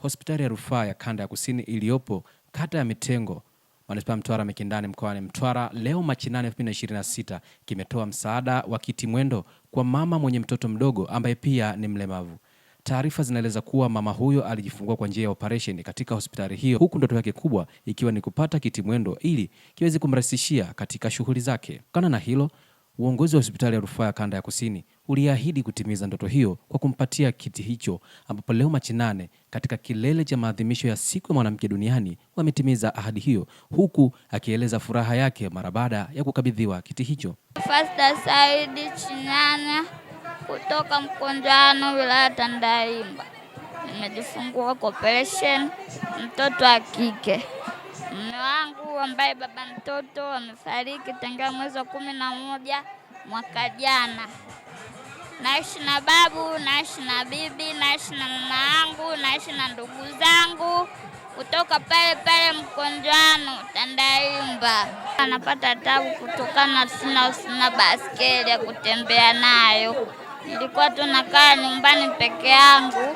Hospitali ya Rufaa ya Kanda ya Kusini iliyopo kata ya Mitengo, Manispaa Mtwara Mikindani mkoani Mtwara leo Machi 8, 2026 kimetoa msaada wa kiti mwendo kwa mama mwenye mtoto mdogo ambaye pia ni mlemavu. Taarifa zinaeleza kuwa mama huyo alijifungua kwa njia ya operation katika hospitali hiyo, huku ndoto yake kubwa ikiwa ni kupata kiti mwendo ili kiweze kumrahisishia katika shughuli zake. Kutokana na hilo, uongozi wa hospitali ya Rufaa ya Kanda ya Kusini uliahidi kutimiza ndoto hiyo kwa kumpatia kiti hicho, ambapo leo Machi 8 katika kilele cha maadhimisho ya siku ya mwanamke duniani wametimiza ahadi hiyo, huku akieleza furaha yake mara baada ya kukabidhiwa kiti hicho. Fasta Saidi Chinyanya kutoka Mkonjano, wilaya Tandahimba. Nimejifungua kwa operation mtoto wa kike. Mume wangu ambaye baba mtoto amefariki tangia mwezi wa 11 mwaka jana. Naishi na babu, naishi na bibi, naishi na mama yangu, naishi na ndugu zangu kutoka pale pale Mkonjano Tandahimba. Anapata tabu kutokana sina baskeli ya kutembea nayo. Nilikuwa tunakaa nyumbani peke yangu,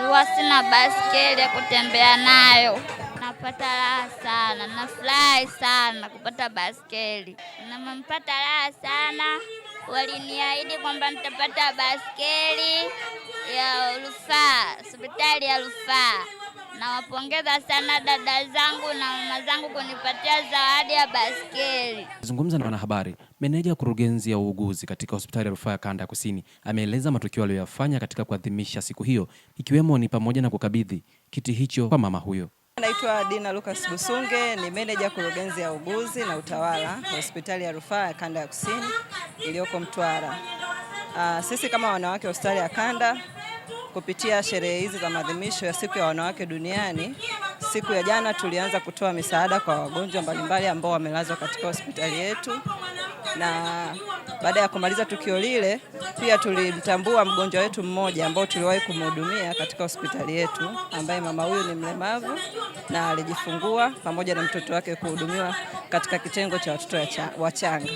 huwa sina baskeli ya kutembea nayo. Napata raha sana, nafurahi sana kupata baskeli. Nimepata raha sana. Waliniahidi kwamba nitapata baskeli ya Rufaa, hospitali ya Rufaa. Nawapongeza sana dada zangu na mama zangu kunipatia zawadi ya baskeli. Zungumza na wanahabari, meneja wa kurugenzi ya uuguzi katika hospitali ya Rufaa ya Kanda ya Kusini ameeleza matukio aliyoyafanya katika kuadhimisha siku hiyo, ikiwemo ni pamoja na kukabidhi kiti hicho kwa mama huyo. Naitwa Dina Lucas Busunge, ni meneja kurugenzi ya uuguzi na utawala hospitali ya Rufaa ya Kanda ya Kusini iliyoko Mtwara. Sisi kama wanawake wa hospitali ya Kanda, kupitia sherehe hizi za maadhimisho ya siku ya wanawake duniani, siku ya jana tulianza kutoa misaada kwa wagonjwa mbalimbali ambao wamelazwa katika hospitali yetu, na baada ya kumaliza tukio lile pia tulimtambua mgonjwa wetu mmoja ambao tuliwahi kumhudumia katika hospitali yetu, ambaye mama huyu ni mlemavu na alijifungua pamoja na mtoto wake kuhudumiwa katika kitengo cha watoto wachanga.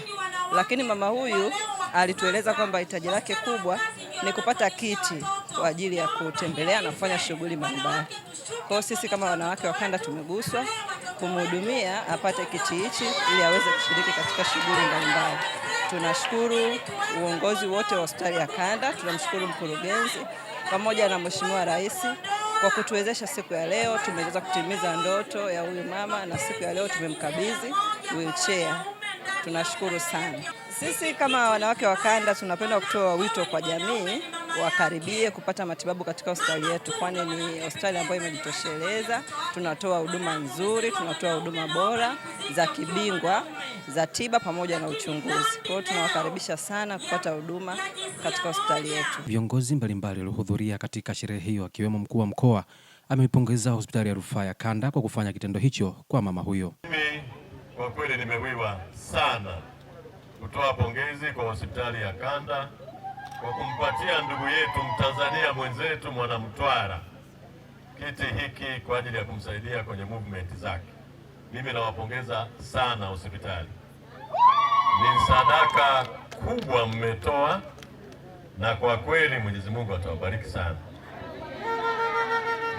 Lakini mama huyu alitueleza kwamba hitaji lake kubwa ni kupata kiti kwa ajili ya kutembelea na kufanya shughuli mbalimbali. Kwa sisi kama wanawake wa Kanda tumeguswa kumhudumia apate kiti hichi ili aweze kushiriki katika shughuli mbalimbali. Tunashukuru uongozi wote wa hospitali ya Kanda, tunamshukuru mkurugenzi pamoja na Mheshimiwa Rais kwa kutuwezesha siku ya leo. Tumeweza kutimiza ndoto ya huyu mama na siku ya leo tumemkabidhi wheelchair. Tunashukuru sana. Sisi kama wanawake wa Kanda tunapenda kutoa wito kwa jamii wakaribie kupata matibabu katika hospitali yetu, kwani ni hospitali ambayo imejitosheleza. Tunatoa huduma nzuri, tunatoa huduma bora za kibingwa za tiba pamoja na uchunguzi. Kwa hiyo tunawakaribisha sana kupata huduma katika hospitali yetu. Viongozi mbalimbali waliohudhuria katika sherehe hiyo akiwemo mkuu wa mkoa ameipongeza hospitali ya Rufaa ya Kanda kwa kufanya kitendo hicho kwa mama huyo. Mimi kwa kweli nimewiwa sana kutoa pongezi kwa hospitali ya Kanda kwa kumpatia ndugu yetu Mtanzania mwenzetu mwana Mtwara kiti hiki kwa ajili ya kumsaidia kwenye movement zake. Mimi nawapongeza sana hospitali. Ni sadaka kubwa mmetoa, na kwa kweli Mwenyezi Mungu atawabariki sana.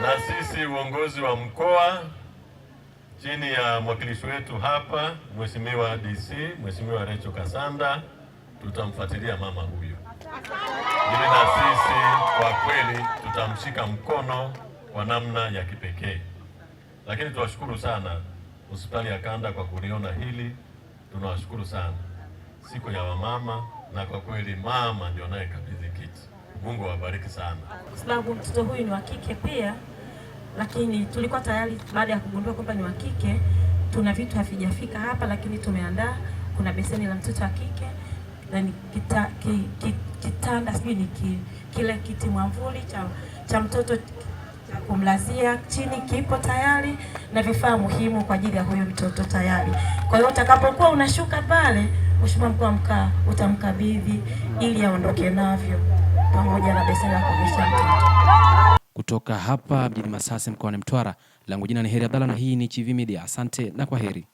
Na sisi uongozi wa mkoa chini ya mwakilishi wetu hapa Mheshimiwa DC, Mheshimiwa Recho Kasanda, tutamfuatilia mama huyu. Ili na sisi kwa kweli tutamshika mkono kwa namna ya kipekee. Lakini tuwashukuru sana hospitali ya Kanda kwa kuliona hili. Tunawashukuru sana. Siku ya wamama, na kwa kweli mama ndio anayekabidhi kiti. Mungu awabariki sana. Kwa sababu mtoto huyu ni wa kike pia, lakini tulikuwa tayari baada ya kugundua kwamba ni wa kike, tuna vitu havijafika hapa, lakini tumeandaa. Kuna beseni la mtoto wa kike na kitanda, sijui ni kile kiti mwavuli cha mtoto kumlazia chini kipo tayari, na vifaa muhimu kwa ajili ya huyo mtoto tayari. Kwa hiyo utakapokuwa unashuka pale, Mheshimiwa mkuu wa mkoa utamkabidhi ili aondoke navyo pamoja na beseni la kuvisha mtoto. Kutoka hapa mjini Masasi mkoani Mtwara, langu jina ni Heri Abdalla na hii ni Chivihi Media. Asante na kwaheri.